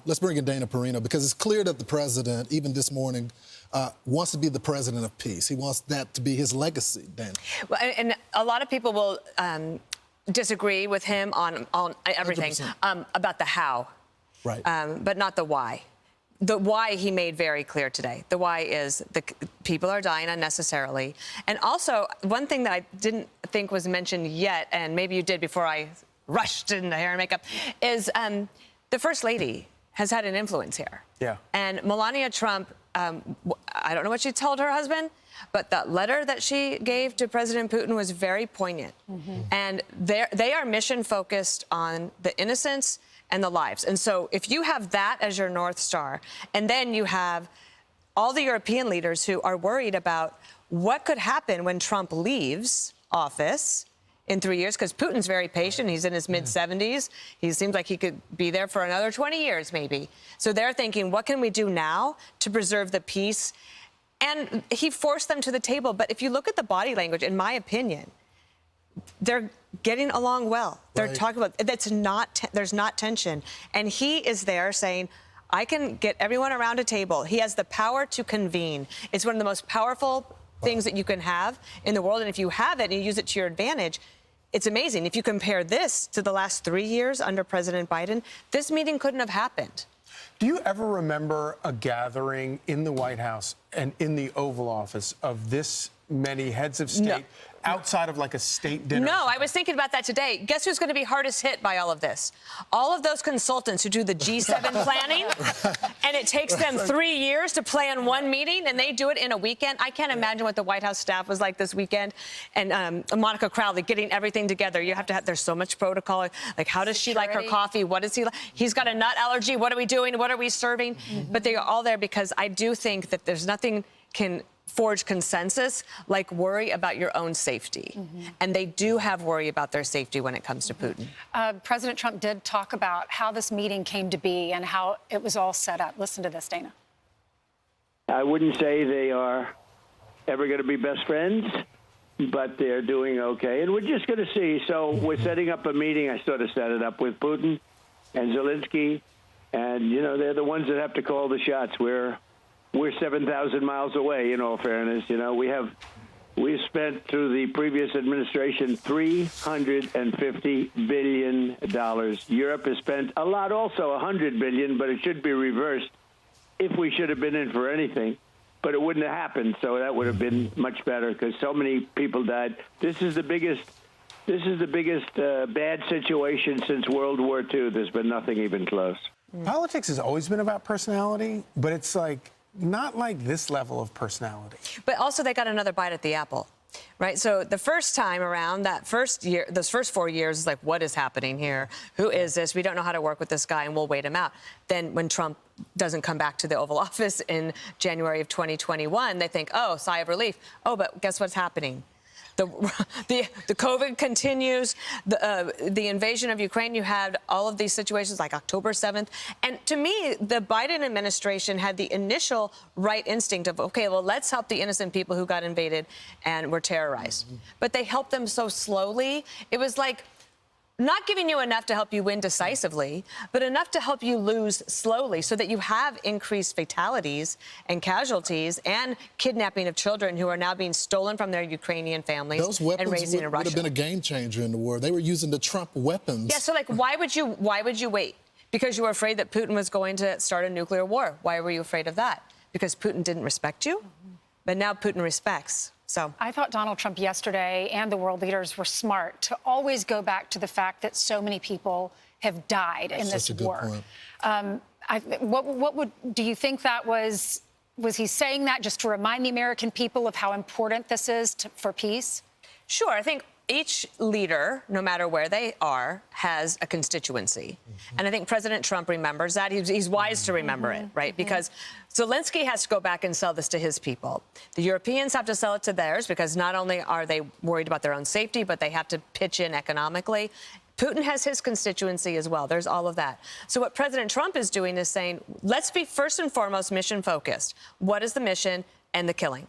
Let's bring in Dana Perino, because it's clear that the president, even this morning, wants to be the president of peace. He wants that to be his legacy, Dana. Well, and a lot of people will disagree with him on everything about the how, right? But not the why. The why he made very clear today. The why is the people are dying unnecessarily. And also, one thing that I didn't think was mentioned yet, and maybe you did before I rushed in the hair and makeup, is the First Lady has had an influence here. Yeah. And Melania Trump, I don't know what she told her husband, but that letter that she gave to President Putin was very poignant. Mm-hmm. And they are mission focused on the innocents and the lives. And so if you have that as your North Star, and then you have all the European leaders who are worried about what could happen when Trump leaves office in 3 years, because Putin's very patient. He's in his mid-70s. He seems like he could be there for another 20 years, maybe. So they're thinking, what can we do now to preserve the peace? And he forced them to the table. But if you look at the body language, in my opinion, they're getting along well. They're talking about there's not tension. And he is there saying, I can get everyone around a table. He has the power to convene. It's one of the most powerful things that you can have in the world. And if you have it and you use it to your advantage, it's amazing. If you compare this to the last 3 years under President Biden, this meeting couldn't have happened. Do you ever remember a gathering in the White House and in the Oval Office of this many heads of state? No. Outside of like a state dinner? No, I was thinking about that today. Guess who's going to be hardest hit by all of this? All of those consultants who do the G7 planning, and it takes them 3 years to plan one meeting, and they do it in a weekend. I can't imagine what the White House staff was like this weekend. And Monica Crowley getting everything together. You have to have, there's so much protocol. Like, how does she like her coffee? What does he like? He's got a nut allergy. What are we doing? What are we serving? Mm-hmm. But they are all there because I do think that there's nothing can forge consensus like worry about your own safety. Mm-hmm. And they do have worry about their safety when it comes to Putin. President Trump did talk about how this meeting came to be and how it was all set up. Listen to this, Dana. I wouldn't say they are ever going to be best friends, but they're doing okay. And we're just going to see. So we're setting up a meeting. I sort of set it up with Putin and Zelenskyy. And, you know, they're the ones that have to call the shots. We're 7,000 miles away, in all fairness. You know, we've spent through the previous administration $350 billion. Europe has spent a lot also, $100 billion, but it should be reversed if we should have been in for anything. But it wouldn't have happened, so that would have been much better because so many people died. This is the biggest bad situation since World War II. There's been nothing even close. Politics has always been about personality, but it's like not like this level of personality. But also they got another bite at the apple, right? So the first time around, that first year, those first 4 years is like, what is happening here? Who is this? We don't know how to work with this guy, and we'll wait him out. Then when Trump doesn't come back to the Oval Office in January of 2021, they think, oh, sigh of relief. Oh, but guess what's happening? The COVID continues, the invasion of Ukraine, you had all of these situations like October 7th. And to me, the Biden administration had the initial right instinct of, okay, well, let's help the innocent people who got invaded and were terrorized. But they helped them so slowly. It was like not giving you enough to help you win decisively, but enough to help you lose slowly so that you have increased fatalities and casualties and kidnapping of children who are now being stolen from their Ukrainian families. Those weapons and raised in Russia. Would have been a game changer in the war. They were using the Trump weapons. Yeah, so like, why would you wait? Because you were afraid that Putin was going to start a nuclear war. Why were you afraid of that? Because Putin didn't respect you? But now Putin respects. So I thought Donald Trump yesterday and the world leaders were smart to always go back to the fact that so many people have died in this war. Do you think that was he saying that just to remind the American people of how important this is for peace? Sure. I think each leader, no matter where they are, has a constituency. Mm-hmm. And I think President Trump remembers that. He's wise to remember it, right? Because Zelenskyy has to go back and sell this to his people. The Europeans have to sell it to theirs because not only are they worried about their own safety, but they have to pitch in economically. Putin has his constituency as well. There's all of that. So what President Trump is doing is saying, let's be first and foremost mission focused. What is the mission and the killing?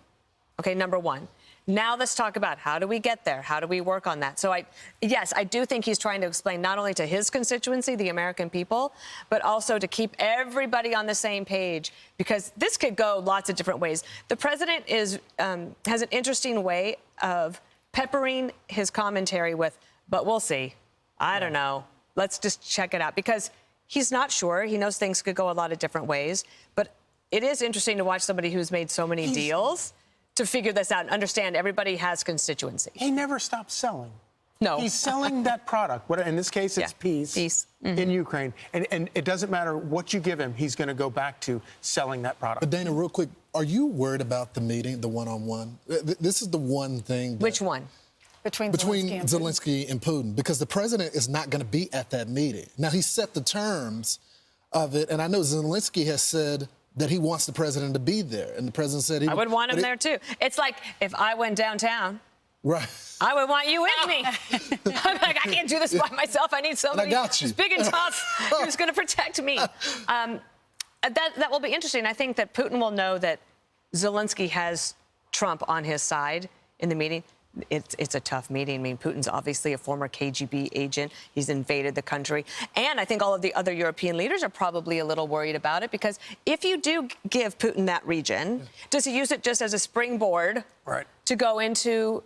Okay, number one. Now let's talk about how do we get there? How do we work on that? So yes, I do think he's trying to explain not only to his constituency, the American people, but also to keep everybody on the same page, because this could go lots of different ways. The president has an interesting way of peppering his commentary with, but we'll see. I don't know. Let's just check it out, because he's not sure. He knows things could go a lot of different ways, but it is interesting to watch somebody who's made so many deals to figure this out and understand everybody has constituency. He never stops selling. No. He's selling that product. In this case, it's peace in Ukraine. And it doesn't matter what you give him, he's going to go back to selling that product. But Dana, real quick, are you worried about the meeting, the one-on-one? This is the one thing. Which one? Between Zelenskyy and Putin, because the president is not going to be at that meeting. Now, he set the terms of it, and I know Zelenskyy has said that he wants the president to be there, and the president said I would want him there too. It's like if I went downtown, right? I would want you with me. I'm like, I can't do this by myself. I need somebody who's big and tough who's going to protect me. That will be interesting. I think that Putin will know that Zelenskyy has Trump on his side in the meeting. It's a tough meeting. I mean, Putin's obviously a former KGB agent. He's invaded the country. And I think all of the other European leaders are probably a little worried about it, because if you do give Putin that region, does he use it just as a springboard to go into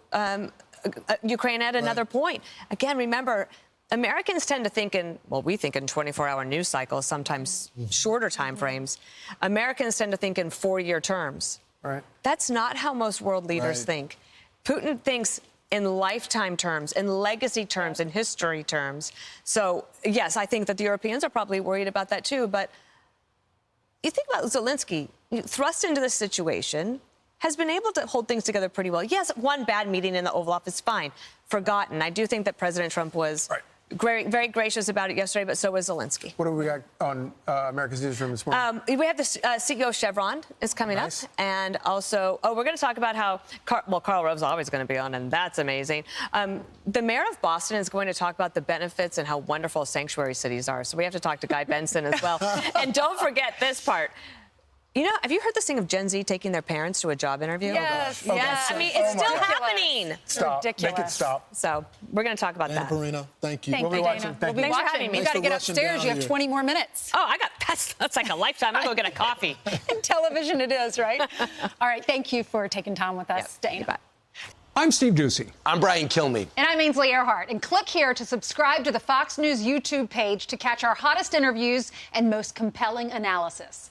Ukraine at another point? Again, remember, Americans tend to think we think in 24-hour news cycles, sometimes shorter time frames. Americans tend to think in 4-year terms. Right. That's not how most world leaders think. Putin thinks in lifetime terms, in legacy terms, in history terms. So, yes, I think that the Europeans are probably worried about that too. But you think about Zelenskyy, thrust into this situation, has been able to hold things together pretty well. Yes, one bad meeting in the Oval Office, fine, forgotten. I do think that President Trump was very gracious about it yesterday, but so was Zelenskyy. What do we got on America's Newsroom this morning? We have the CEO of Chevron is coming up. And also, we're going to talk about how, Karl Rove's always going to be on, and that's amazing. The mayor of Boston is going to talk about the benefits and how wonderful sanctuary cities are. So we have to talk to Guy Benson as well. And don't forget this part. You know, have you heard this thing of Gen Z taking their parents to a job interview? Yes, yes. I mean, it's still happening. Stop. Ridiculous. Make it stop. So we're going to talk about Dana that. Perino, thank you. Thank you, Dana. Thank you. Thanks for having me. You got to get upstairs. You have 20 more minutes. Oh, that's like a lifetime. I'm going to go get a coffee. Television it is, right? All right. Thank you for taking time with us, Dana. Bye. I'm Steve Ducey. I'm Brian Kilmeade. And I'm Ainsley Earhart. And click here to subscribe to the Fox News YouTube page to catch our hottest interviews and most compelling analysis.